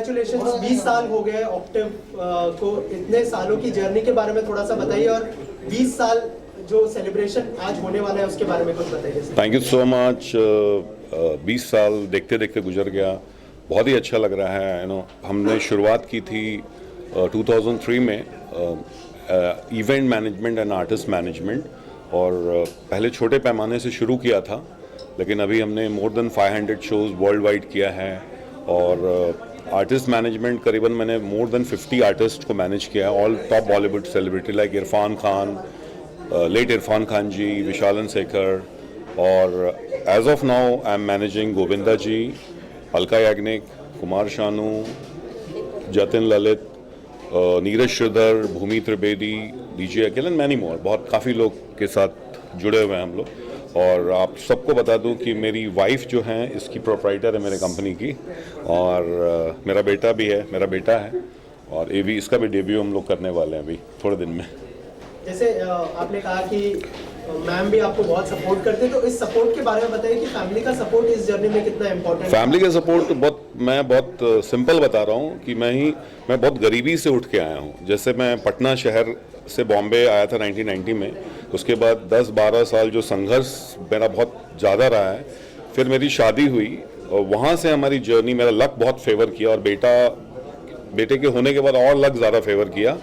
Congratulations, 20 साल हो गए ऑक्टेव को। इतने सालों की जर्नी के बारे में थोड़ा सा बताइए, और 20 साल जो सेलिब्रेशन आज होने वाला है उसके बारे में कुछ बताइए। Thank you so much. 20 साल देखते देखते गुजर गया, बहुत ही अच्छा लग रहा है। हमने शुरुआत की थी 2003 में event management and artist management, और पहले छोटे पैमाने से शुरू किया था, लेकिन अभी हमने more than 500 shows worldwide किया है। और आर्टिस्ट मैनेजमेंट करीबन मैंने मोर देन 50 आर्टिस्ट को मैनेज किया है, all top Bollywood celebrity like Irrfan Khan, late Irrfan Khan ji, Vishal Shekhar, और as of now I am managing Govinda ji, Alka Yagnik, Kumar Sanu, Jatin Lalit, Neeraj Shridhar, Bhumi Trivedi, DJ Akeel and many more. बहुत काफ़ी लोग के साथ जुड़े हुए हैं हम लोग। और आप सबको बता दूं कि मेरी वाइफ जो है इसकी प्रोप्राइटर है मेरे कंपनी की, और मेरा बेटा भी है, मेरा बेटा है, और ये भी इसका भी डेब्यू हम लोग करने वाले हैं अभी थोड़े दिन में। जैसे आपने कहा कि मैम भी आपको बहुत सपोर्ट करते हैं, तो इस सपोर्ट के बारे में बताइए कि फैमिली का सपोर्ट इस जर्नी में कितना इम्पोर्टेंट है। फैमिली का सपोर्ट मैं बहुत सिंपल बता रहा हूँ कि मैं बहुत गरीबी से उठ के आया हूँ। जैसे मैं पटना शहर से बॉम्बे आया था 1990 में, उसके बाद 10-12 साल जो संघर्ष मेरा बहुत ज़्यादा रहा है। फिर मेरी शादी हुई और वहाँ से हमारी जर्नी, मेरा लक बहुत फेवर किया, और बेटे के होने के बाद और लक ज़्यादा फेवर किया।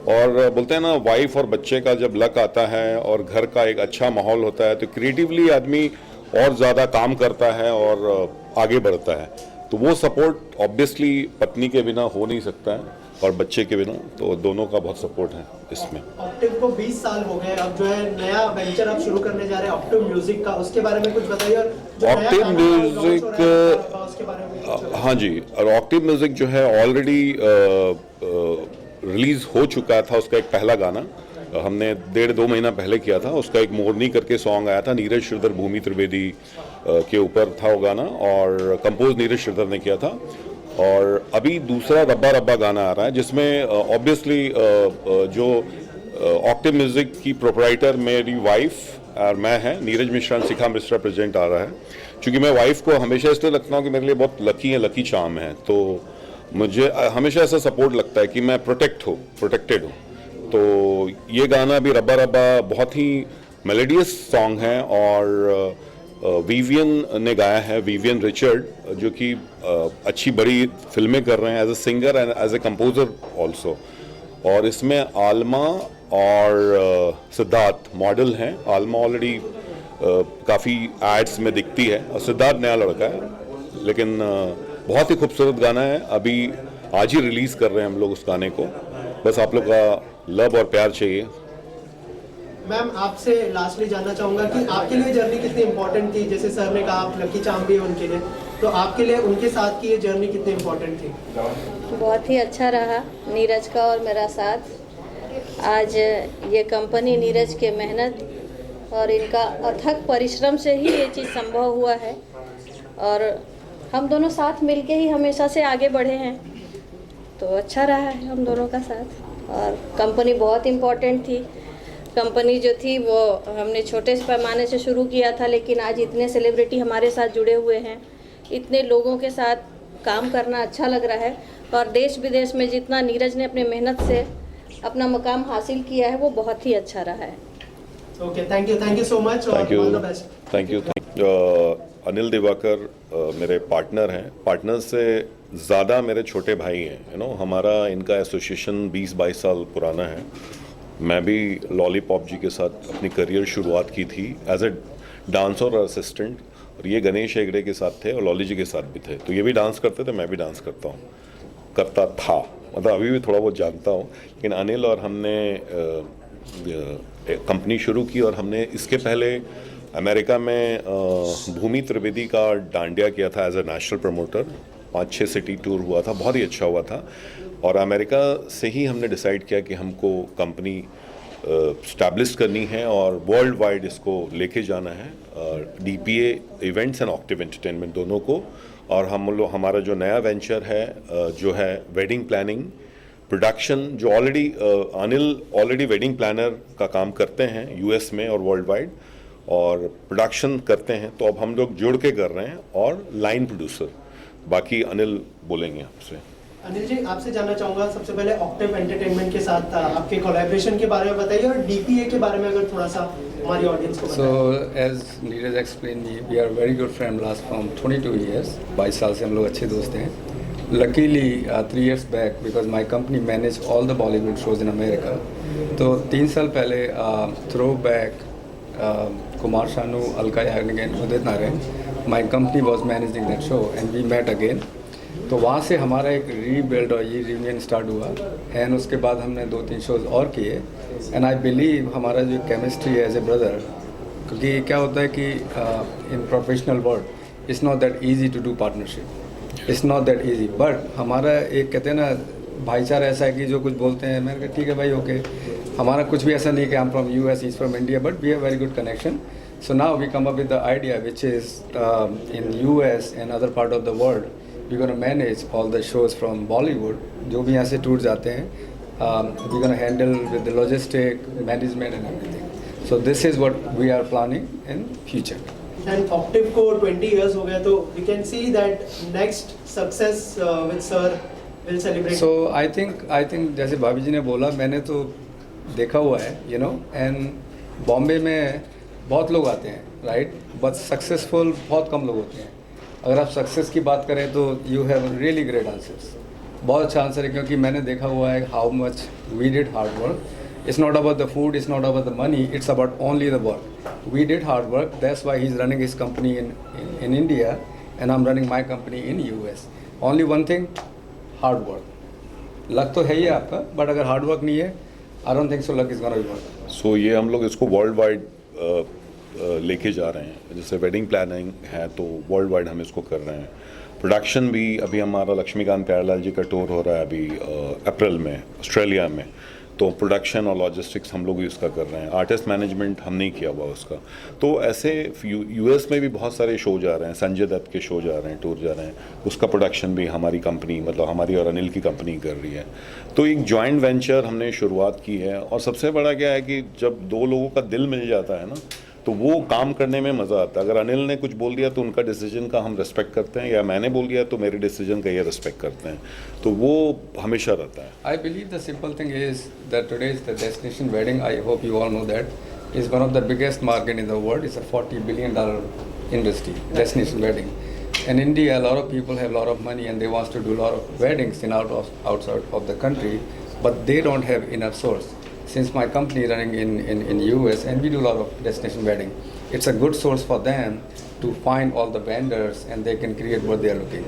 और बोलते हैं ना, वाइफ और बच्चे का जब लक आता है और घर का एक अच्छा माहौल होता है तो क्रिएटिवली आदमी और ज़्यादा काम करता है और आगे बढ़ता है। तो वो सपोर्ट ऑब्वियसली पत्नी के बिना हो नहीं सकता है, और बच्चे के बिना, तो दोनों का बहुत सपोर्ट है इसमें। ऑक्टेव को 20 साल हो गए, अब जो है नया वेंचर आप शुरू करने जा रहे हैं ऑक्टेव म्यूजिक का, उसके बारे में कुछ बताइए। और ऑक्टेव म्यूजिक, उसके बारे में हाँ जी, और ऑक्टेव म्यूजिक जो है ऑलरेडी रिलीज हो चुका था। उसका एक पहला गाना हमने 1.5-2 महीना पहले किया था। उसका एक मोरनी करके सॉन्ग आया था, नीरज श्रीधर, भूमि त्रिवेदी के ऊपर था वो गाना, और कंपोज नीरज श्रीधर ने किया था। और अभी दूसरा रब्बा रब्बा गाना आ रहा है, जिसमें ऑब्वियसली जो ऑक्टेव म्यूजिक की प्रोप्राइटर मेरी वाइफ और मैं हैं, नीरज मिश्रा शिखा मिश्रा प्रेजेंट आ रहा है। क्योंकि मैं वाइफ को हमेशा इसलिए लगता हूँ कि मेरे लिए बहुत लकी है, लकी चार्म है, तो मुझे हमेशा ऐसा सपोर्ट लगता है कि मैं प्रोटेक्टेड हूँ। तो ये गाना भी रब्बा रब्बा बहुत ही मेलोडियस सॉन्ग है, और विवियन ने गाया है, विवियन रिचर्ड, जो कि अच्छी बड़ी फिल्में कर रहे हैं as a singer and as a composer also. और इसमें आलमा और सिद्धार्थ मॉडल हैं। आलमा ऑलरेडी काफ़ी एड्स में दिखती है, और सिद्धार्थ नया लड़का है, लेकिन बहुत ही खूबसूरत गाना है। अभी आज ही रिलीज़ कर रहे हैं हम लोग उस गाने को। बस आप लोग का लव और प्यार चाहिए। मैम, आपसे लास्टली जानना चाहूँगा कि आपके लिए जर्नी कितनी इम्पोर्टेंट थी। जैसे सर ने कहा आप लकी चार्म भी है उनके लिए, तो आपके लिए उनके साथ की ये जर्नी कितनी इम्पोर्टेंट थी। बहुत ही अच्छा रहा नीरज का और मेरा साथ। आज ये कंपनी नीरज के मेहनत और इनका अथक परिश्रम से ही ये चीज़ संभव हुआ है, और हम दोनों साथ मिलके ही हमेशा से आगे बढ़े हैं, तो अच्छा रहा है हम दोनों का साथ। और कंपनी बहुत इम्पोर्टेंट थी। कंपनी जो थी वो हमने छोटे से पैमाने से शुरू किया था, लेकिन आज इतने सेलिब्रिटी हमारे साथ जुड़े हुए हैं, इतने लोगों के साथ काम करना अच्छा लग रहा है। और देश विदेश में जितना नीरज ने अपने मेहनत से अपना मुकाम हासिल किया है, वो बहुत ही अच्छा रहा है। Okay, thank you so much, thank you, all the best. Thank you. Anil Diwakar मेरे पार्टनर हैं। पार्टनर से ज़्यादा मेरे छोटे भाई हैं। हमारा इनका एसोसिएशन 20-22 साल पुराना है। मैं भी लॉलीपॉप जी के साथ अपनी करियर शुरुआत की थी एज ए डांसर और असिस्टेंट, और ये गणेश हेगड़े के साथ थे और लॉली जी के साथ भी थे। तो ये भी डांस करते थे, मैं भी डांस करता था, मतलब अभी भी थोड़ा बहुत जानता हूँ। लेकिन अनिल और हमने कंपनी शुरू की, और हमने इसके पहले अमेरिका में भूमि त्रिवेदी का डांडिया किया था as a national promoter. 5-6 city tour हुआ था, बहुत ही अच्छा हुआ था। और अमेरिका से ही हमने डिसाइड किया कि हमको कंपनी स्टैब्लिश करनी है और वर्ल्ड वाइड इसको लेके जाना है, DPA events and Octave entertainment दोनों को। और हमारा जो नया वेंचर है जो है वेडिंग प्लानिंग प्रोडक्शन, जो अनिल ऑलरेडी वेडिंग प्लानर का काम करते हैं US में और वर्ल्ड वाइड, और प्रोडक्शन करते हैं। तो अब हम लोग जुड़ के कर रहे हैं, और लाइन प्रोड्यूसर बाकी अनिल बोलेंगे आपसे। अनिल जी, आपसे जानना चाहूंगा सबसे पहले ऑक्टेव एंटरटेनमेंट के साथ आपके कोलैबोरेशन के बारे में बताइए और डीपीए के बारे में अगर थोड़ा सा हमारी ऑडियंस को बताइए। So as Neeraj explained, we are very good friend last from 22 years. 22 साल से हम लोग अच्छे दोस्त हैं. Luckily 3 years back because my company manage all the Bollywood shows in America. तो 3 साल पहले Throwback, Kumar Sanu, Alka Yagnik and Udit Narayan, my company was managing that show and we met again. तो वहाँ से हमारा एक rebuild और ये रियूनियन स्टार्ट हुआ एंड उसके बाद हमने 2-3 शोज और किए एंड आई बिलीव हमारा जो केमिस्ट्री है एज ए ब्रदर, क्योंकि क्या होता है कि in professional world it's not that easy to do partnership, it's not that easy, but हमारा एक कहते हैं ना भाईचारा ऐसा है कि जो कुछ बोलते हैं मैंने कहा ठीक है भाई ओके, हमारा कुछ भी ऐसा नहीं कि I am from US, is from India, but we have very good connection. So now we come up with the idea which is in US and other part of the world we're going to manage all the shows from Bollywood जो भी यहाँ से tour जाते हैं, we're going to handle with the logistic, management and everything. So this is what we are planning in future. And Octave को 20 years हो गया, तो we can see that next success with sir will celebrate. So I think जैसे भाभी जी ने बोला, मैंने तो देखा हुआ है you know, and बॉम्बे में बहुत लोग आते हैं राइट, बट सक्सेसफुल बहुत कम लोग होते हैं. अगर आप सक्सेस की बात करें तो you have really great answers, बहुत अच्छा आंसर है, क्योंकि मैंने देखा हुआ है how much we did hard work. It's not about the food, it's not about the money, it's about only the work. We did hard work, that's why he is running his company in India and I am running my company in US. Only one thing, hard work. Luck तो है ही आपका, but अगर hard work नहीं है, I don't think so luck is gonna be work. So ये हम लोग इसको वर्ल्ड वाइड लेके जा रहे हैं. जैसे वेडिंग प्लानिंग है तो वर्ल्ड वाइड हम इसको कर रहे हैं. प्रोडक्शन भी अभी हमारा लक्ष्मीकांत प्यारेलाल जी का टूर हो रहा है अभी अप्रैल में ऑस्ट्रेलिया में, तो प्रोडक्शन और लॉजिस्टिक्स हम लोग भी इसका कर रहे हैं. आर्टिस्ट मैनेजमेंट हम नहीं किया हुआ उसका. तो ऐसे यूएस में भी बहुत सारे शो जा रहे हैं, संजय दत्त के शो जा रहे हैं, टूर जा रहे हैं, उसका प्रोडक्शन भी हमारी कंपनी मतलब हमारी और अनिल की कंपनी कर रही है. तो एक जॉइंट वेंचर हमने शुरुआत की है. और सबसे बड़ा क्या है कि जब दो लोगों का दिल मिल जाता है ना, तो वो काम करने में मज़ा आता है. अगर अनिल ने कुछ बोल दिया तो उनका डिसीजन का हम रिस्पेक्ट करते हैं, या मैंने बोल दिया तो मेरे डिसीजन का ये रिस्पेक्ट करते हैं. तो वो हमेशा रहता है. I believe the simple thing is that today is the destination wedding. I hope you all know that is one of the biggest market in the world. It's a $40 billion industry, destination wedding. In India, a lot of people have a lot of money and they want to do a lot of weddings in outside of the country, but they don't have enough source. Since my company running in US and we do a lot of destination wedding, it's a good source for them to find all the vendors and they can create what they are looking.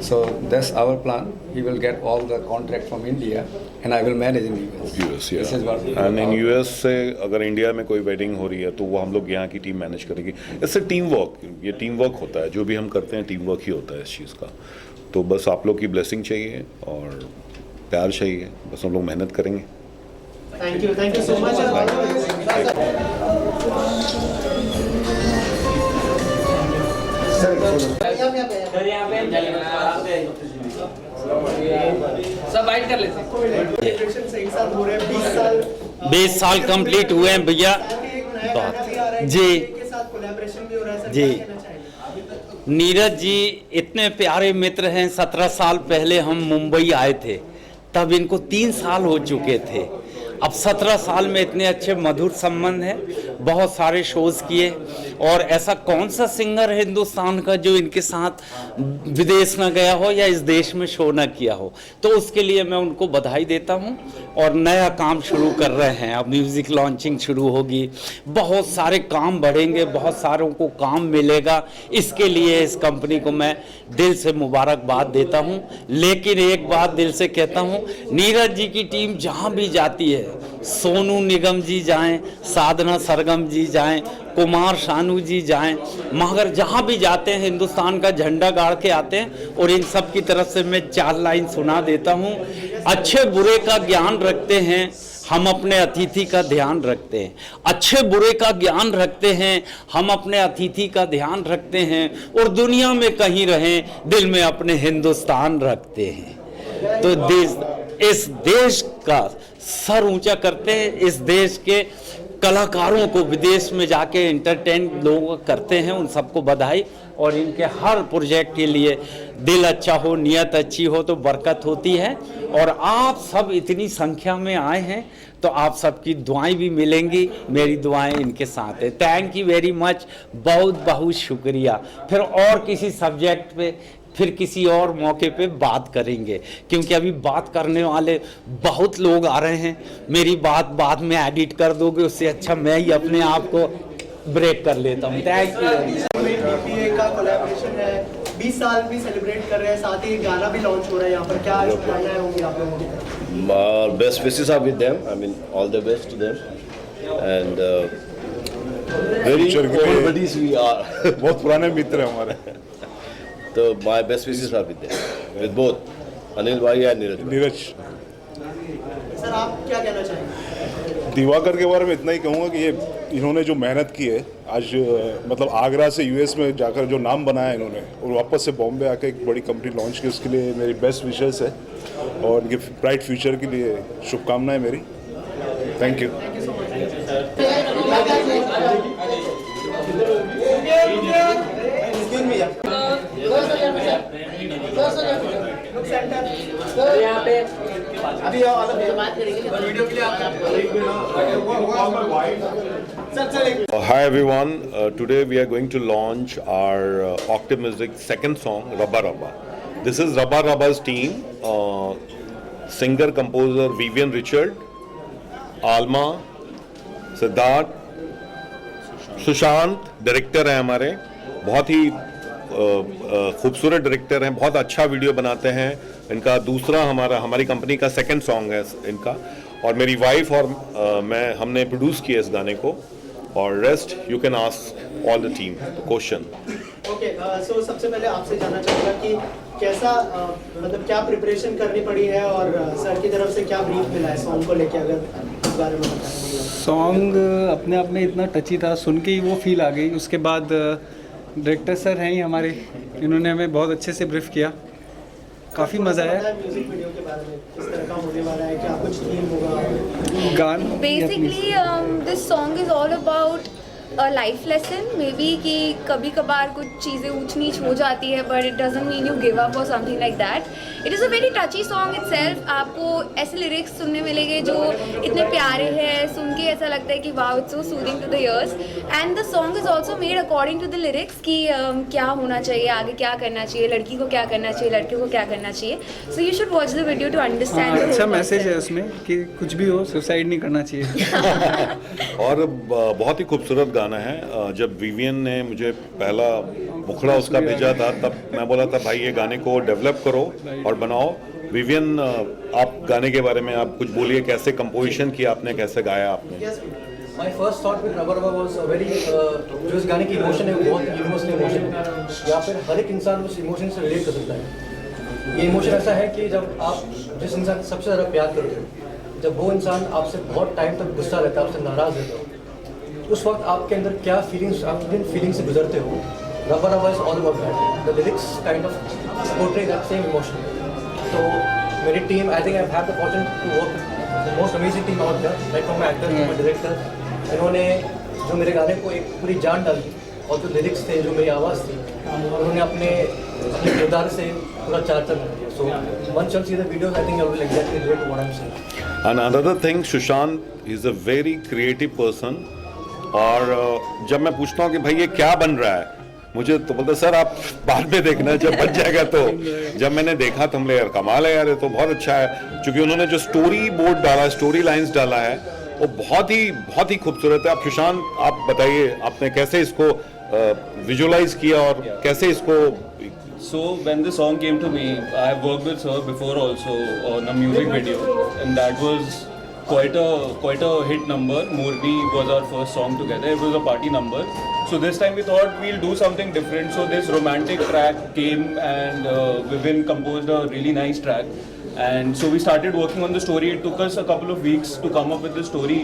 So that's our plan. We will get all the contract from India and I will manage in US. US, yeah. This is what And in US से अगर India में कोई wedding हो रही है तो वो हम लोग यहाँ की टीम मैनेज करेगी. इससे टीम वर्क, ये टीम वर्क होता है. जो भी हम करते हैं टीम वर्क ही होता है इस चीज़ का. तो बस आप लोग की ब्लेसिंग चाहिए और प्यार चाहिए, बस हम लोग मेहनत करेंगे. Thank you so much. सब वाइट कर लेते हैं. एक साथ हो रहे हैं 20 साल 20 साल कंप्लीट हुए हैं भैया. जी. के साथ कोलैबोरेशन भी हो रहा है सर, जी. क्या कहना चाहेंगे? नीरज जी इतने प्यारे मित्र हैं. 17 साल पहले हम मुंबई आए थे, तब इनको 3 साल हो चुके थे. अब 17 साल में इतने अच्छे मधुर संबंध हैं. बहुत सारे शोज़ किए, और ऐसा कौन सा सिंगर है हिंदुस्तान का जो इनके साथ विदेश न गया हो या इस देश में शो न किया हो. तो उसके लिए मैं उनको बधाई देता हूं. और नया काम शुरू कर रहे हैं, अब म्यूज़िक लॉन्चिंग शुरू होगी, बहुत सारे काम बढ़ेंगे, बहुत सारों को काम मिलेगा. इसके लिए इस कंपनी को मैं दिल से मुबारकबाद देता हूं. लेकिन एक बात दिल से कहता हूं, नीरज जी की टीम जहां भी जाती है, सोनू निगम जी जाएं, साधना सरगम जी जाएं, कुमार शानू जी जाएं, मगर जहां भी जाते हैं हिंदुस्तान का झंडा गाड़ के आते हैं. और इन सब की तरफ से मैं 4 लाइन सुना देता हूं. अच्छे बुरे का ज्ञान रखते हैं, हम अपने अतिथि का ध्यान रखते हैं. अच्छे बुरे का ज्ञान रखते हैं, हम अपने अतिथि का ध्यान रखते हैं. और दुनिया में कहीं रहें, दिल में अपने हिंदुस्तान रखते हैं. तो इस देश का सर ऊंचा करते हैं, इस देश के कलाकारों को विदेश में जाके एंटरटेन लोग करते हैं, उन सबको बधाई। और इनके हर प्रोजेक्ट के लिए दिल अच्छा हो, नीयत अच्छी हो तो बरकत होती है। और आप सब इतनी संख्या में आए हैं तो आप सबकी दुआएं भी मिलेंगी, मेरी दुआएं इनके साथ है। थैंक यू वेरी मच, बहुत बहुत शुक्रिया। फिर और किसी सब्जेक्ट पे फिर किसी और मौके पे बात करेंगे, क्योंकि अभी बात करने वाले बहुत लोग आ रहे हैं। मेरी बात बाद में एडिट कर दोगे, उससे अच्छा मैं ही अपने आप को ब्रेक कर लेता हूँ। Thank you. बीपीए का कोलैबोरेशन है, 20 साल भी सेलिब्रेट कर रहे हैं, साथ ही गाना भी लॉन्च हो रहा है यहाँ पर, क्या शुभकामनाएं होंगी आप लोगों की? Best wishes are with them. I mean, all the best to them. And very old buddies we are. बहुत पुराने मित्र हैं हमारे। So my best wishes are with them, with both Anil bhai and Neeraj bhai. Neeraj, sir आप क्या कहना चाहेंगे? दिवाकर के बारे में इतना ही कहूँगा कि ये इन्होंने जो मेहनत की है आज, मतलब आगरा से यूएस में जाकर जो नाम बनाया इन्होंने और वापस से बॉम्बे आके एक बड़ी कंपनी लॉन्च की, उसके लिए मेरी बेस्ट विशेस है और इनके ब्राइट फ्यूचर के लिए शुभकामनाएं मेरी। Thank you. Hi everyone, today we are going to launch our Octave Music second song, Rabba Rabba. This is Rabba Rabba's team, singer composer Vivian Richard, Alma, Siddharth, Sushant director हैं हमारे, बहुत ही खूबसूरत डायरेक्टर हैं, बहुत अच्छा वीडियो बनाते हैं। इनका दूसरा हमारी कंपनी का सेकंड सॉन्ग है इनका, और मेरी वाइफ और मैं हमने प्रोड्यूस किया इस गाने को। और rest you can ask all the team question. Okay, so सबसे पहले आपसे जानना चाहूँगा कि कैसा मतलब क्या प्रिपरेशन करनी पड़ी है और सर की तरफ से क्या ब्रीफ मिला है सॉन्ग को लेके, अगर इस बारे में बताएं। सॉन्ग अपने आप में इतना टची था, सुन के ही वो फील आ गई। उसके बाद डायरेक्टर सर हैं ही हमारे, इन्होंने हमें बहुत अच्छे से ब्रीफ किया, काफ़ी मज़ा आया। म्यूजिक वीडियो के बारे में किस तरह का होने वाला है, क्या कुछ थीम होगा? गान Basically, this song is all about a life lesson. Maybe कि कभी कभार कुछ चीज़ें ऊंच नीच हो जाती है, but it doesn't mean you give up or something like that. It is a very touchy song itself. आपको ऐसे लिरिक्स सुनने मिलेंगे जो इतने प्यारे हैं, सुन के ऐसा लगता है कि wow, it's so soothing to the ears. And the song is also made according to the lyrics कि क्या होना चाहिए, आगे क्या करना चाहिए, लड़की को क्या करना चाहिए, लड़के को क्या करना चाहिए. So you should watch the video to understand. अच्छा मैसेज है उसमें कि कुछ भी हो सुसाइड नहीं करना चाहिए। और बहुत ही खूबसूरत गाना है। जब विवियन ने मुझे पहला मुखड़ा उसका भेजा था, तब मैं बोला था भाई ये गाने को डेवलप करो और बनाओ। विवियन, आप गाने के बारे में आप कुछ बोलिए, कैसे कंपोजिशन किया आपने, कैसे गाया आपने? My first thought with Rabba Rabba was a very जो इस गाने की इमोशन है वो बहुत यूनिवर्सल इमोशन है, या फिर हर एक इंसान उस इमोशन से रिलेट कर सकता है। ये इमोशन ऐसा है कि जब आप जिस इंसान से सबसे ज़्यादा प्यार करते हो, जब वो इंसान आपसे बहुत टाइम तक गुस्सा रहता है, आपसे नाराज़ रहता है, उस वक्त आपके अंदर क्या फीलिंग्स, आप जिन फीलिंग से गुजरते हो, Rabba Rabba is all about that. The lyrics kind of portray that same emotion. So मेरी team, I think I've had the fortune to work with the most amazing team out there, like from my actor, from my director. इन्होंने जो मेरे गाने को एक पूरी जान डाली, और जो लिरिक्स थे, जो मेरी आवाज़ थी, उन्होंने अपने किरदार से पूरा चार चांद कर दिया. So once you'll see the videos, I think you will exactly relate to what I'm saying. And another thing, Sushant is a very creative person. और जब मैं पूछता हूँ कि भाई ये क्या बन रहा है, मुझे तो बोलते सर आप बाद में देखना जब बन जाएगा। तो जब मैंने देखा तो हमने यार कमाल है यार, ये तो बहुत अच्छा है, क्योंकि उन्होंने जो स्टोरी बोर्ड डाला, स्टोरी लाइंस डाला है, वो बहुत ही खूबसूरत है। आप सुशांत, आप बताइए आपने कैसे इसको विजुअलाइज किया और कैसे इसको। So when the song came to me, I have worked with Sir before also on a music video, and that was quite a hit number. Morni was our first song together. It was a party number. So this time we thought we'll do something different. So this romantic track came, and Vivin composed a really nice track. And so we started working on the story. It took us a couple of weeks to come up with the story,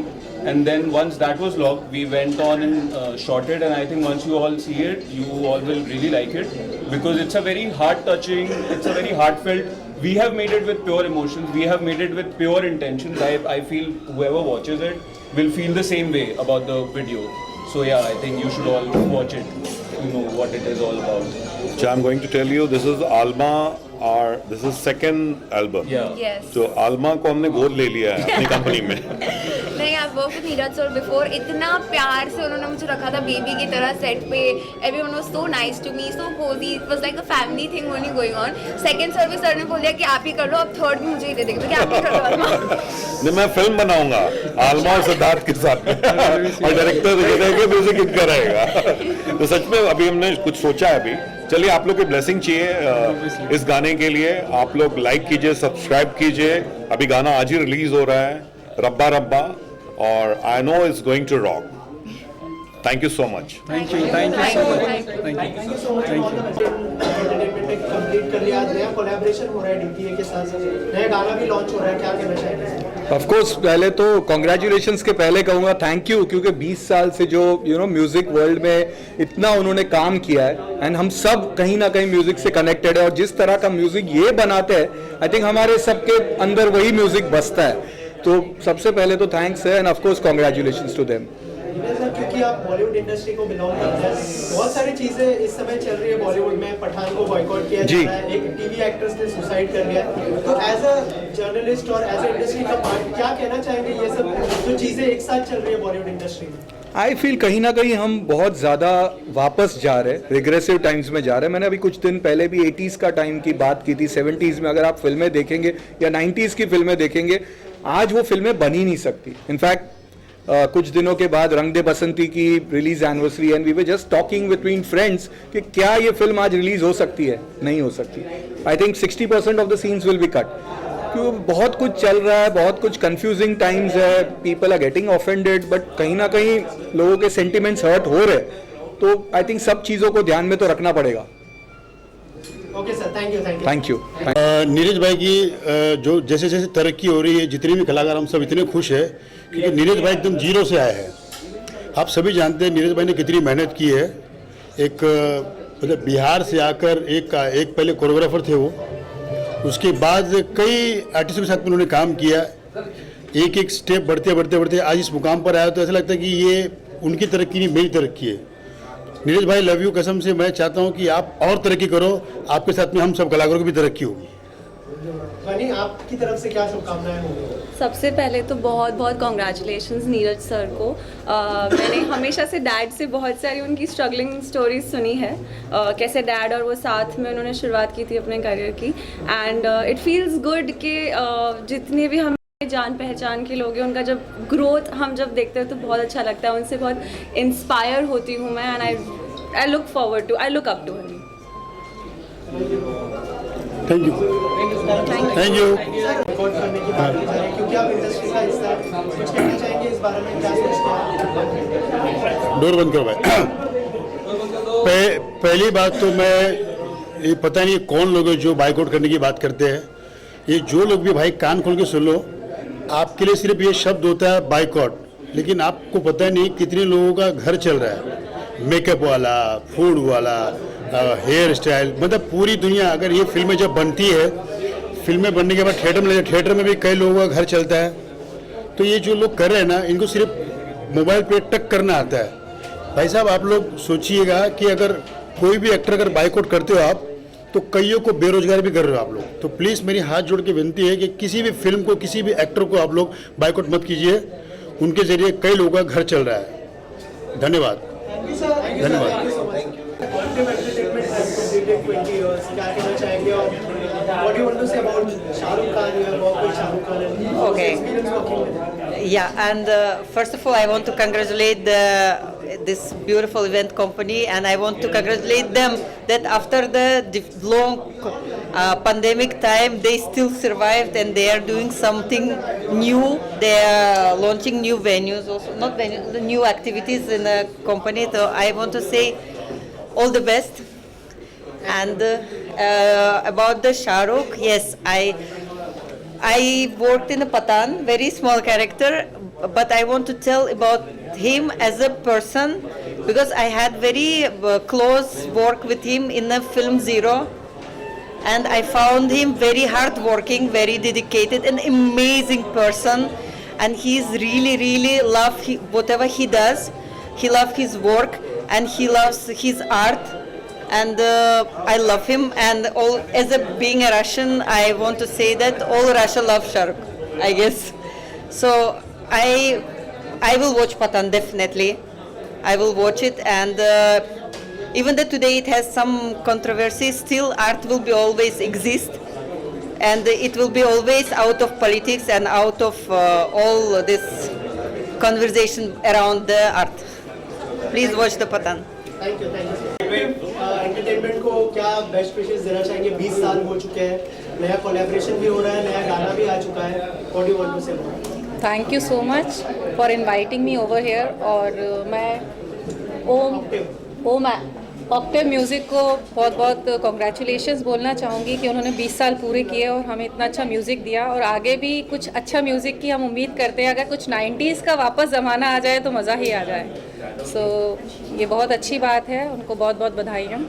and then once that was locked, we went on and shot it. And I think once you all see it, you all will really like it, because it's a very heart-touching, it's a very heartfelt we have made it with pure emotions. We have made it with pure intentions. I feel whoever watches it will feel the same way about the video. So yeah, I think you should all watch it to know what it is all about. So I'm going to tell you, this is Alma, this is second album. Yeah. Yes. तो आलमा को हमने गोद ले लिया है अपनी company में. नहीं, I work with Neeraj sir before. इतना प्यार से उन्होंने मुझे रखा था बेबी की तरह सेट पे. Everyone was so nice to me, so cosy. It was like a family thing only going on. Second service sir ने बोल दिया कि आप ही कर लो, अब थर्ड भी मुझे ही दे देंगे. तो क्या आप ही कर लो आलमा? नहीं, मैं फिल्म बनाऊंगा आलमा और सिद्धार्थ के साथ में और डायरेक्टर के म्यूजिक इनका रहेगा. तो सच में अभी हमने कुछ सोचा है अभी. चलिए, आप लोग की ब्लेसिंग चाहिए इस गाने के लिए. आप लोग लाइक कीजिए, सब्सक्राइब कीजिए. अभी गाना आज ही रिलीज हो रहा है, रब्बा रब्बा, और I know it's going to rock. Thank you so much. Thank you so much. Thank you so much. Entertainment ने कंप्लीट कर लिया. आज नया कोलैबोरेशन हो रहा है डीटीए के साथ, नया गाना भी लॉन्च हो रहा है. क्या कहना चाहेंगे? ऑफ कोर्स, पहले तो कॉन्ग्रेचुलेशंस के पहले कहूँगा थैंक यू, क्योंकि 20 साल से जो म्यूजिक वर्ल्ड में इतना उन्होंने काम किया है, एंड हम सब कहीं ना कहीं म्यूजिक से कनेक्टेड है. और जिस तरह का म्यूजिक ये बनाते हैं, आई थिंक हमारे सबके अंदर वही म्यूजिक बसता है. तो सबसे पहले तो थैंक्स है, and of course congratulations to them. Sir, क्योंकि आप बॉलीवुड इंडस्ट्री को बिलोंग करते हैं, बहुत सारी चीजें इस समय चल रही है बॉलीवुड में. पठान को बॉयकॉट किया जा रहा है, एक टीवी एक्ट्रेस ने सुसाइड कर लिया. तो एज अ जर्नलिस्ट और एज अ इंडस्ट्री का पार्ट क्या कहना चाहेंगे ये सब जो चीजें एक साथ चल रही है बॉलीवुड इंडस्ट्री में? आई फील कहीं ना कहीं हम बहुत ज़्यादा वापस जा रहे हैं, रिग्रेसिव टाइम्स में जा रहे हैं. मैंने अभी कुछ दिन पहले भी 80s का टाइम की बात की थी. 70s में अगर आप फिल्में देखेंगे या 90s की फिल्में देखेंगे, आज वो फिल्में बन ही नहीं सकती. इनफैक्ट कुछ दिनों के बाद रंग दे बसंती की release anniversary, and we were just talking between friends कि क्या ये फिल्म आज रिलीज हो सकती है? नहीं हो सकती. I think 60% of the scenes will be cut. क्योंकि बहुत कुछ चल रहा है, बहुत कुछ कंफ्यूजिंग टाइम्स है, people are getting offended, but कहीं ना कहीं लोगों के सेंटिमेंट्स हर्ट हो रहे. तो आई थिंक सब चीज़ों को ध्यान में तो रखना पड़ेगा. Okay sir, thank you. Thank you. Neeraj भाई की जो जैसे जैसे तरक्की हो रही है, जितने भी कलाकार हम सब इतने खुश हैं, क्योंकि नीरज भाई एकदम जीरो से आए हैं. आप सभी जानते हैं नीरज भाई ने कितनी मेहनत की है. एक मतलब बिहार से आकर एक पहले कोरियोग्राफर थे वो, उसके बाद कई आर्टिस्टों के साथ में उन्होंने काम किया. एक एक स्टेप बढ़ते बढ़ते बढ़ते आज इस मुकाम पर आया. तो ऐसा लगता है कि ये उनकी तरक्की नहीं, मेरी तरक्की है. नीरज भाई, लव यू. कसम से मैं चाहता हूँ कि आप और तरक्की करो. आपके साथ में हम सब कलाकारों की भी तरक्की होगी. बनी, आपकी तरफ से क्या शुभकामनाएं होंगी? सबसे पहले तो बहुत बहुत कॉन्ग्रेचुलेशंस नीरज सर को. मैंने हमेशा से डैड से बहुत सारी उनकी स्ट्रगलिंग स्टोरीज सुनी है. कैसे डैड और वो साथ में उन्होंने शुरुआत की थी अपने करियर की. एंड इट फील्स गुड कि जितने भी हम जान पहचान के लोग हैं, उनका जब ग्रोथ हम जब देखते हैं तो बहुत अच्छा लगता है. उनसे बहुत इंस्पायर होती हूँ मैं. And I look forward to, I look up to him. Thank you. Thank you. Record करने की बात की जा रही है, क्योंकि आप इंडस्ट्री का हिस्सा हैं. कुछ कहना चाहेंगे इस बारे में? क्या सोचते हैं? डोर बंद करो भाई. पहली बात तो मैं, ये पता नहीं कौन लोग हैं जो बाइकआउट करने की बात करते हैं. ये जो लोग भी भाई कान खोल के सुन लो, आपके लिए सिर्फ ये शब्द होता है बाइकआउट, लेकिन आपको पता नहीं कितने लोगों का घर चल रहा है. मेकअप वाला, फूड वाला, हेयर स्टाइल, मतलब पूरी दुनिया. अगर ये फिल्में जब बनती है, फिल्में बनने के बाद थिएटर में भी कई लोगों का घर चलता है. तो ये जो लोग कर रहे हैं ना, इनको सिर्फ मोबाइल पे टक करना आता है. भाई साहब, आप लोग सोचिएगा कि अगर कोई भी एक्टर अगर बाइकआउट करते हो आप, तो कईयों को बेरोजगार भी कर रहे हो आप लोग. तो प्लीज़ मेरी हाथ जोड़ के विनती है कि किसी भी फिल्म को, किसी भी एक्टर को आप लोग बाइकआउट मत कीजिए. उनके जरिए कई लोगों का घर चल रहा है. धन्यवाद. धन्यवाद. Okay. Yeah, and first of all, I want to congratulate this beautiful event company, and I want to congratulate them that after the long pandemic time, they still survived and they are doing something new. They are launching new venues, also not venues, the new activities in the company. So I want to say all the best. And about the Shah Rukh, yes, I worked in a Pathan, very small character, but I want to tell about him as a person because I had very close work with him in the film Zero. and I found him very hardworking, very dedicated, an amazing person, and he's really love whatever he does. He loves his work and he loves his art, and I love him. And being a Russian, I want to say that all Russia loves Shah Rukh, I guess. So I will watch Pathaan, definitely. I will watch it, and even though today it has some controversy, still art will be always exist, and it will be always out of politics and out of all this conversation around the art. Please watch the Pathaan. Thank you entertainment को क्या best wishes देना चाहेंगे? 20 साल हो चुके हैं, नया collaboration भी हो रहा है, नया गाना भी आ चुका है. What do you want to say? Thank you so much for inviting me over here. और मैं ऑक्टेव म्यूज़िक को बहुत बहुत कॉन्ग्रेचुलेशंस बोलना चाहूँगी कि उन्होंने 20 साल पूरे किए और हमें इतना अच्छा म्यूज़िक दिया, और आगे भी कुछ अच्छा म्यूज़िक की हम उम्मीद करते हैं. अगर कुछ 90s का वापस ज़माना आ जाए तो मज़ा ही आ जाए. सो ये बहुत अच्छी बात है, उनको बहुत बहुत बधाइयाँ.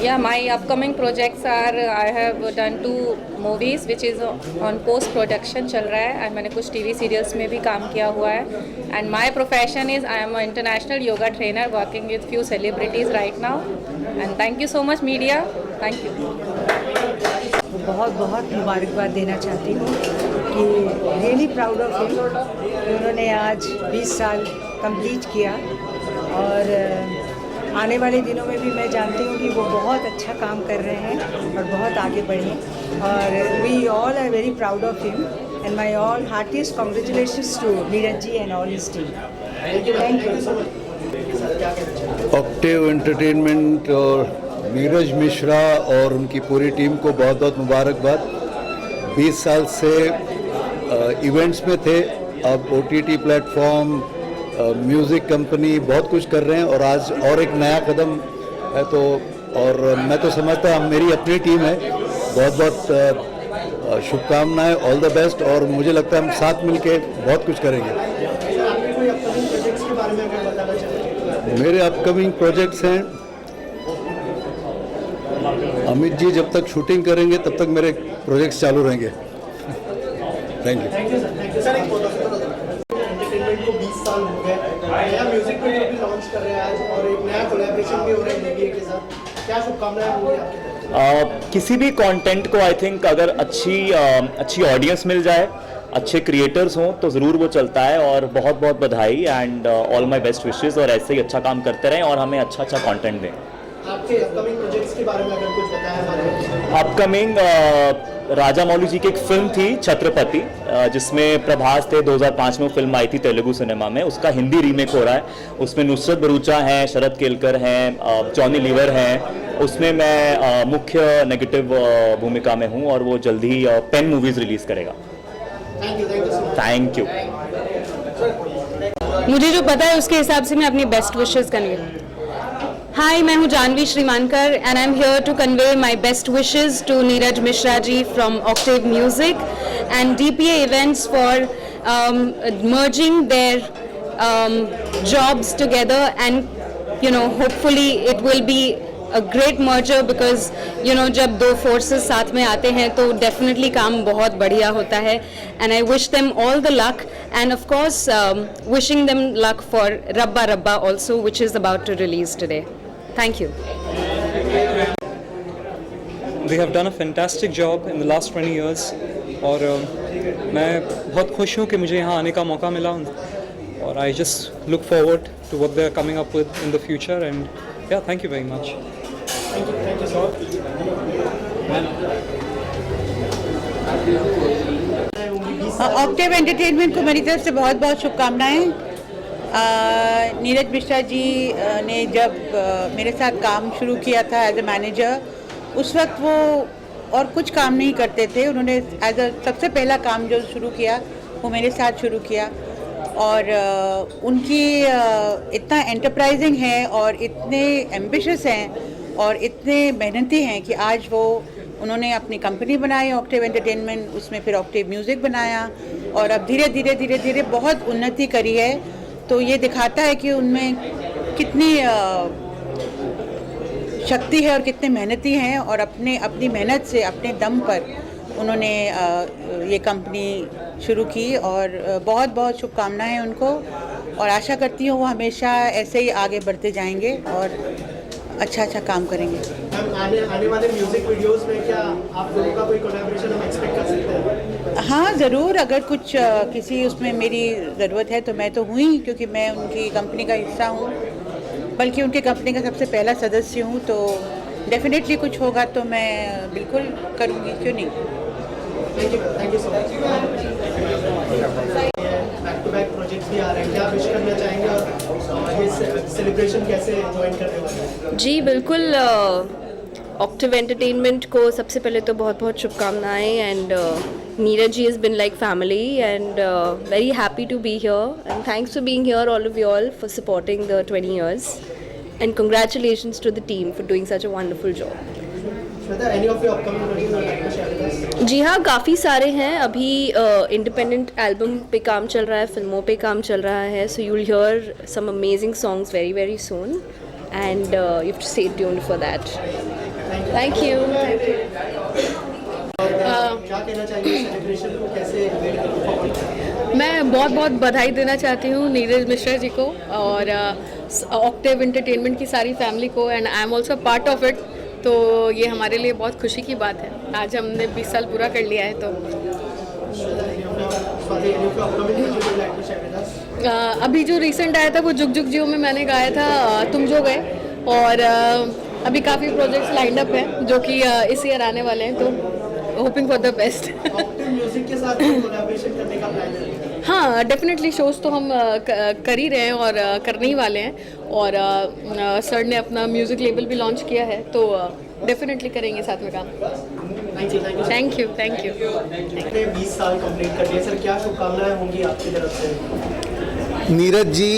Yeah, my upcoming projects are I have done 2 movies which is on post production चल रहा है, and मैंने कुछ TV serials में भी काम किया हुआ है. And my profession is I am an international yoga trainer working with few celebrities right now. And thank you so much media. Thank you. बहुत बहुत मुबारकबाद देना चाहती हूँ कि रियली प्राउड ऑफ हिम कि उन्होंने आज 20 साल कंप्लीट किया, और आने वाले दिनों में भी मैं जानती हूँ कि वो बहुत अच्छा काम कर रहे हैं और बहुत आगे बढ़े. और we all are very proud of him, and my all heartiest congratulations to Neeraj ji and all his team. Thank you. Octave entertainment और नीरज मिश्रा और उनकी पूरी टीम को बहुत बहुत मुबारकबाद. 20 साल से इवेंट्स में थे, अब OTT प्लेटफॉर्म, म्यूज़िक कंपनी बहुत कुछ कर रहे हैं, और आज और एक नया कदम है. तो और मैं तो समझता हूँ मेरी अपनी टीम है. बहुत बहुत शुभकामनाएं, ऑल द बेस्ट, और मुझे लगता है हम साथ मिलके बहुत कुछ करेंगे. मेरे अपकमिंग प्रोजेक्ट्स हैं, अमित जी जब तक शूटिंग करेंगे तब तक मेरे प्रोजेक्ट्स चालू रहेंगे. Thank you. एंटरटेनमेंट को 20 साल हो गए, नया म्यूजिक वीडियो भी लॉन्च कर रहे हैं आज, और एक नया कोलैबोरेशन भी हो रहा है मीडिया के साथ. क्या शुभकामनाएं होंगी आपकी? किसी भी कंटेंट को आई थिंक अगर अच्छी ऑडियंस मिल जाए, अच्छे क्रिएटर्स हों तो ज़रूर वो चलता है. और बहुत बहुत बधाई and all my best wishes, और ऐसे ही अच्छा काम करते रहें और हमें अच्छा कंटेंट दें. आपके अपकमिंग प्रोजेक्ट्स के बारे में अगर कुछ बताया हमारे. अपकमिंग राजा मौली जी की एक फिल्म थी छत्रपति, जिसमें प्रभास थे. 2005 में वो फिल्म आई थी तेलुगु सिनेमा में, उसका हिंदी रीमेक हो रहा है. उसमें नुसरत भरूचा हैं, शरद केलकर हैं, जॉनी लीवर हैं. उसमें मैं मुख्य नेगेटिव भूमिका में हूँ, और वो जल्दी ही पेन मूवीज़ रिलीज़ करेगा. Thank you. मुझे जो पता है उसके हिसाब से मैं अपनी बेस्ट विशेस करूँगी. Hi, मैं हूँ Janvi श्रीमानकर and I'm here to convey my best wishes to Neeraj Mishra ji from Octave Music and DPA Events for merging their jobs together, and hopefully it will be a great merger because जब दो forces साथ में आते हैं तो definitely काम बहुत बढ़िया होता है. And I wish them all the luck, and of course wishing them luck for Rabba Rabba also, which is about to release today. Thank you. They have done a fantastic job in the last 20 years, और मैं बहुत खुश हूँ कि मुझे यहाँ आने का मौका मिला, और I just look forward to what they are coming up with in the future, and yeah, thank you very much. Thank you so much. Octave entertainment को मेरी तरफ से बहुत बहुत शुभकामनाएं. नीरज मिश्रा जी ने जब मेरे साथ काम शुरू किया था एज ए मैनेजर, उस वक्त वो और कुछ काम नहीं करते थे. उन्होंने एज अ सबसे पहला काम जो शुरू किया वो मेरे साथ शुरू किया, और उनकी इतना एंटरप्राइजिंग है और इतने एम्बिशियस हैं और इतने मेहनती हैं कि आज वो उन्होंने अपनी कंपनी बनाई ऑक्टेव एंटरटेनमेंट, उसमें फिर ऑक्टेव म्यूज़िक बनाया, और अब धीरे धीरे बहुत उन्नति करी है. तो ये दिखाता है कि उनमें कितनी शक्ति है और कितने मेहनती हैं, और अपनी मेहनत से अपने दम पर उन्होंने ये कंपनी शुरू की, और बहुत बहुत शुभकामनाएं हैं उनको, और आशा करती हूँ वो हमेशा ऐसे ही आगे बढ़ते जाएंगे और अच्छा काम करेंगे। आने वाले म्यूजिक वीडियोस में क्या आप दोनों का कोई कोलैबोरेशन हम एक्सपेक्ट कर सकते हैं? हाँ ज़रूर, अगर कुछ किसी उसमें मेरी ज़रूरत है तो मैं तो हुई, क्योंकि मैं उनकी कंपनी का हिस्सा हूँ, बल्कि उनकी कंपनी का सबसे पहला सदस्य हूँ, तो डेफिनेटली कुछ होगा तो मैं बिल्कुल करूँगी, क्यों नहीं। Thank you so much. Back to back projects भी आ रहे हैं, क्या विश करना चाहेंगे और ये सेलिब्रेशन कैसे ज्वाइन करने वाले हैं? जी बिल्कुल, ऑक्टिव एंटरटेनमेंट को सबसे पहले तो बहुत बहुत शुभकामनाएं, and Neeraj ji is been like family, and very happy to be here, and thanks for being here all of you all for supporting the 20 years, and congratulations to the team for doing such a wonderful job. जी हाँ, काफ़ी सारे हैं। अभी independent album पे काम चल रहा है, फिल्मों पे काम चल रहा है, so you will hear some amazing songs very very soon, and you have to stay tuned for that. Thank you. क्या कहना चाहिए सेलिब्रेशन को कैसे? मैं बहुत बहुत बधाई देना चाहती हूँ नीरज मिश्रा जी को और ऑक्टेव एंटरटेनमेंट की सारी फैमिली को, and I am also part of it, तो ये हमारे लिए बहुत खुशी की बात है। आज हमने 20 साल पूरा कर लिया है, तो अभी जो रिसेंट आया था वो जुग जुग जियो में मैंने गाया था तुम जो गए, और अभी काफ़ी प्रोजेक्ट्स लाइंड अप हैं जो कि इस ईयर आने वाले हैं, तो hoping for the best. Music के साथ कोलैबोरेशन करने का प्लान है? हाँ, डेफिनेटली शोज़ तो हम कर ही रहे हैं और करने ही वाले हैं, और सर ने अपना म्यूज़िक लेबल भी लॉन्च किया है, तो डेफिनेटली करेंगे साथ में काम। Thank you. 20 साल कंप्लीट कर लिए सर, क्या शुभकामनाएं होंगी आपकी तरफ से? Neeraj ji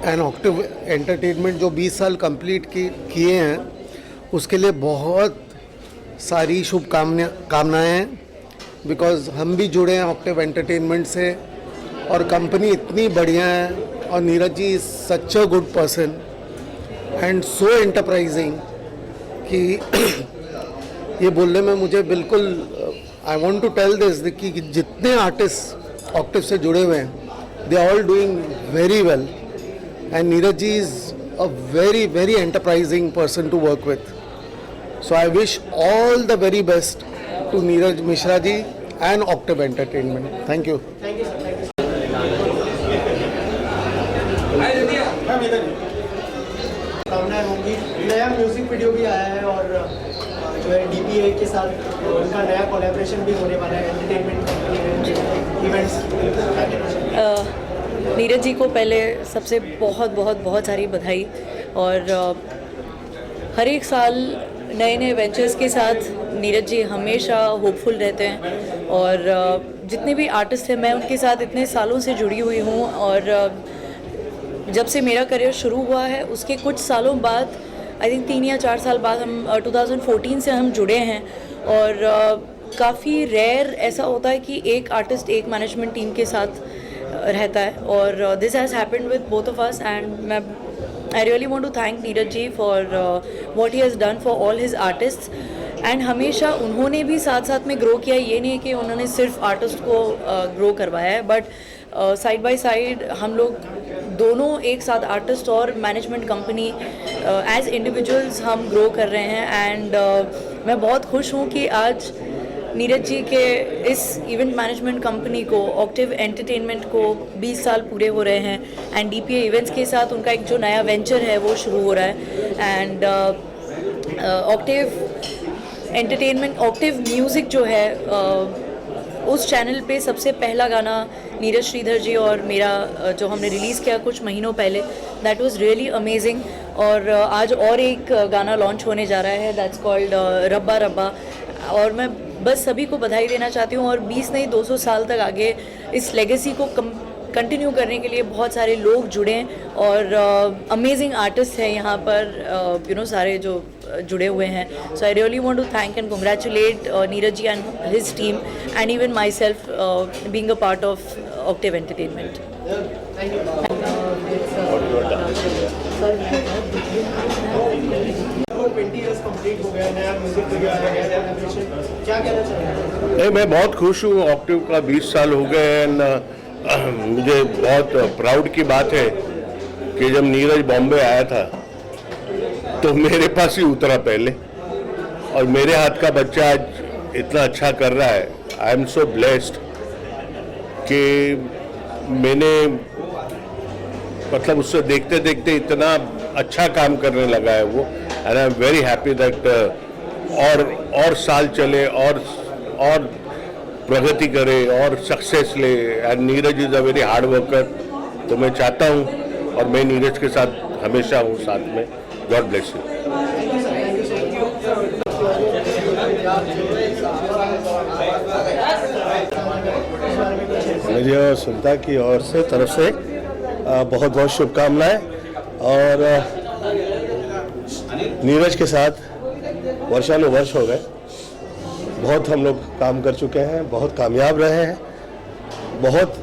and octave entertainment जो 20 साल कंप्लीट किए हैं, उसके लिए बहुत सारी शुभकामनाएं हैं, बिकॉज़ हम भी जुड़े हैं ऑक्टिव एंटरटेनमेंट से, और कंपनी इतनी बढ़िया है, और Neeraj ji is such a good person and so enterprising कि ये बोलने में मुझे बिल्कुल I want to tell this कि जितने आर्टिस्ट ऑक्टिव से जुड़े हुए हैं, they are all doing very well, and Neeraj ji is a very very enterprising person to work with. So I wish all the very best to Neeraj Mishra ji and Octave Entertainment. Thank you. कामनाएं होंगी। नया music video भी आया है, और जो है DPA के साथ उनका नया कोलैबोरेशन भी होने वाला है एंटरटेनमेंट इवेंट्स। नीरज जी को पहले सबसे बहुत बहुत बहुत सारी बधाई, और हर एक साल नए नए वेंचर्स के साथ नीरज जी हमेशा होपफुल रहते हैं, और जितने भी आर्टिस्ट हैं मैं उनके साथ इतने सालों से जुड़ी हुई हूँ, और जब से मेरा करियर शुरू हुआ है उसके कुछ सालों बाद, आई थिंक 3 या 4 साल बाद, हम 2014 से हम जुड़े हैं, और काफ़ी रेयर ऐसा होता है कि एक आर्टिस्ट एक मैनेजमेंट टीम के साथ रहता है, और this has happened with both of us, and I really want to thank Neeraj ji for what he has done for all his artists, and हमेशा उन्होंने भी साथ साथ में ग्रो किया। ये नहीं है कि उन्होंने सिर्फ आर्टिस्ट को ग्रो करवाया है, बट साइड बाय साइड हम लोग दोनों एक साथ, आर्टिस्ट और मैनेजमेंट कंपनी, एज इंडिविजुअल्स हम ग्रो कर रहे हैं, एंड मैं बहुत खुश हूँ कि आज नीरज जी के इस इवेंट मैनेजमेंट कंपनी को, ऑक्टिव एंटरटेनमेंट को 20 साल पूरे हो रहे हैं, एंड DPA इवेंट्स के साथ उनका एक जो नया वेंचर है वो शुरू हो रहा है, and octave entertainment, octave music जो है, उस चैनल पे सबसे पहला गाना नीरज श्रीधर जी और मेरा जो हमने रिलीज़ किया कुछ महीनों पहले, दैट वाज रियली अमेजिंग, और आज और एक गाना लॉन्च होने जा रहा है, दैट्स कॉल्ड रब्बा रब्बा, और मैं बस सभी को बधाई देना चाहती हूँ, और 20 नहीं 200 साल तक आगे इस लेगेसी को कंटिन्यू करने के लिए बहुत सारे लोग जुड़े, और अमेजिंग आर्टिस्ट हैं यहाँ पर, सारे जो जुड़े हुए हैं। So I really want to thank and congratulate Neeraj ji and his team, and even myself being a part of Octave entertainment. गया, नया म्यूजिक वीडियो आया गया, नया एनिमेशन, क्या कहना चाहेंगे? नहीं, मैं बहुत खुश हूँ। ऑक्टिव का 20 साल हो गए एंड मुझे बहुत प्राउड की बात है कि जब नीरज बॉम्बे आया था तो मेरे पास ही उतरा पहले, और मेरे हाथ का बच्चा आज इतना अच्छा कर रहा है। आई एम सो ब्लेस्ड कि मैंने मतलब उससे देखते देखते इतना अच्छा काम करने लगा है वो, and I am very happy that और साल चले और प्रगति करे और सक्सेस ले। And Neeraj is a very hard worker, तो मैं चाहता हूँ और मैं नीरज के साथ हमेशा हूँ साथ में। God bless you. मेरी और सुनता की ओर से तरफ से बहुत बहुत शुभकामनाएं, और नीरज के साथ वर्षानुवर्ष हो गए। बहुत हम लोग काम कर चुके हैं, बहुत कामयाब रहे हैं, बहुत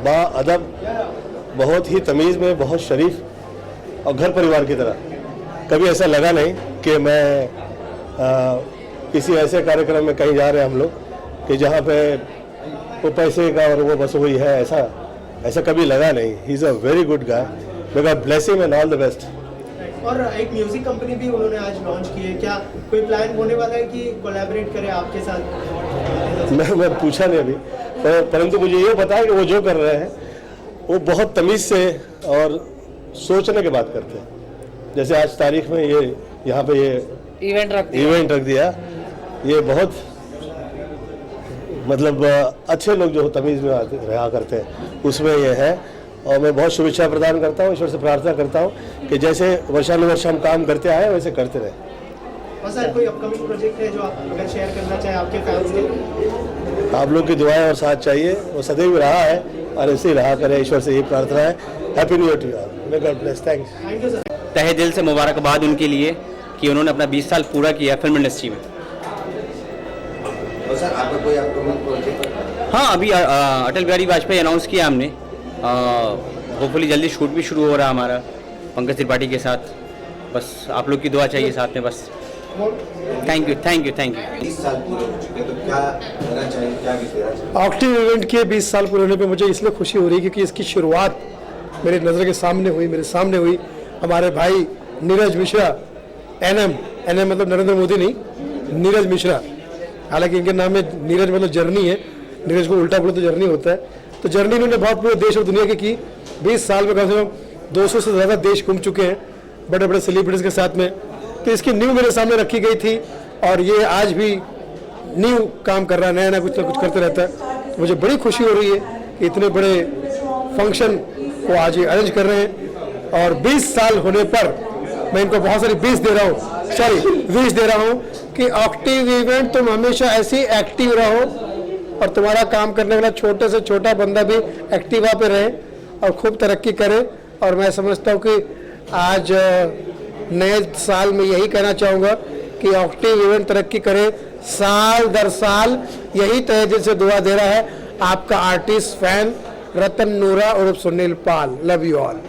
बाअदब, बहुत ही तमीज़ में, बहुत शरीफ और घर परिवार की तरह। कभी ऐसा लगा नहीं कि मैं किसी ऐसे कार्यक्रम में कहीं जा रहे हैं हम लोग कि जहाँ पे वो पैसे का और वो बस वही है, ऐसा कभी लगा नहीं। He is a very good guy. May God bless him and all the best. और एक म्यूजिक कंपनी भी उन्होंने आज लॉन्च की है, क्या कोई प्लान होने वाला है कि कोलैबोरेट करें आपके साथ? मैं पूछा नहीं अभी, परंतु मुझे ये पता है कि वो जो कर रहे हैं वो बहुत तमीज़ से और सोचने के बात करते हैं। जैसे आज तारीख में ये यहाँ पे ये इवेंट रख दिया, ये बहुत मतलब अच्छे लोग जो तमीज़ में रहा करते हैं उसमें ये है। और मैं बहुत शुभेच्छा प्रदान करता हूँ, ईश्वर से प्रार्थना करता हूँ कि जैसे वर्षानुवर्ष हम काम करते आए वैसे करते रहे। और सर कोई अपकमिंग प्रोजेक्ट है जो आप अगर शेयर करना चाहें आपके फैंस के? आप लोग की दुआएं और साथ चाहिए, वो सदैव रहा है और ऐसे ही रहा करे, ईश्वर से यही प्रार्थना है। Happy new year to all. May God bless. Thanks. Thank you sir. तहे दिल से मुबारकबाद उनके लिए कि उन्होंने अपना 20 साल पूरा किया फिल्म इंडस्ट्री में। और सर आपका कोई अपकमिंग प्रोजेक्ट? हाँ, अभी अटल बिहारी वाजपेयी अनाउंस किया हमने। होपफुली जल्दी शूट भी शुरू हो रहा है हमारा पंकज त्रिपाठी के साथ। बस आप लोग की दुआ चाहिए साथ में बस। Thank you thank you thank you. 20 साल पूरे हो चुके तो क्या कहना चाहिए, क्या कहना चाहिए? ऑक्टिव इवेंट के 20 साल पूरे होने पे मुझे इसलिए खुशी हो रही है क्योंकि इसकी शुरुआत मेरी नज़र के सामने हुई, मेरे सामने हुई। हमारे भाई नीरज मिश्रा, एनएम मतलब नरेंद्र मोदी नहीं, नीरज मिश्रा। हालांकि इनके नाम में नीरज मतलब जर्नी है, नीरज को उल्टा बोले तो जर्नी होता है। तो जर्नी इन्होंने बहुत पूरे देश और दुनिया की 20 साल में कम से कम 200 से ज़्यादा देश घूम चुके हैं बड़े बड़े सेलिब्रिटीज़ के साथ में। तो इसकी न्यू मेरे सामने रखी गई थी और ये आज भी न्यू काम कर रहा है, नया नया कुछ ना कुछ करते रहता है। मुझे बड़ी खुशी हो रही है कि इतने बड़े फंक्शन को आज ये अरेंज कर रहे हैं और 20 साल होने पर मैं इनको बहुत सारी 20 दे रहा हूँ कि ऑक्टिव इवेंट तुम हमेशा ऐसे एक्टिव रहो और तुम्हारा काम करने वाला छोटे से छोटा बंदा भी एक्टिवा पे रहे और खूब तरक्की करे। और मैं समझता हूँ कि आज नए साल में यही कहना चाहूँगा कि ऑक्टिव इवेंट तरक्की करे, साल दर साल। यही तहे दिल से दुआ दे रहा है आपका आर्टिस्ट फैन रतन नूरा उर्फ Sunil Pal. Love you all.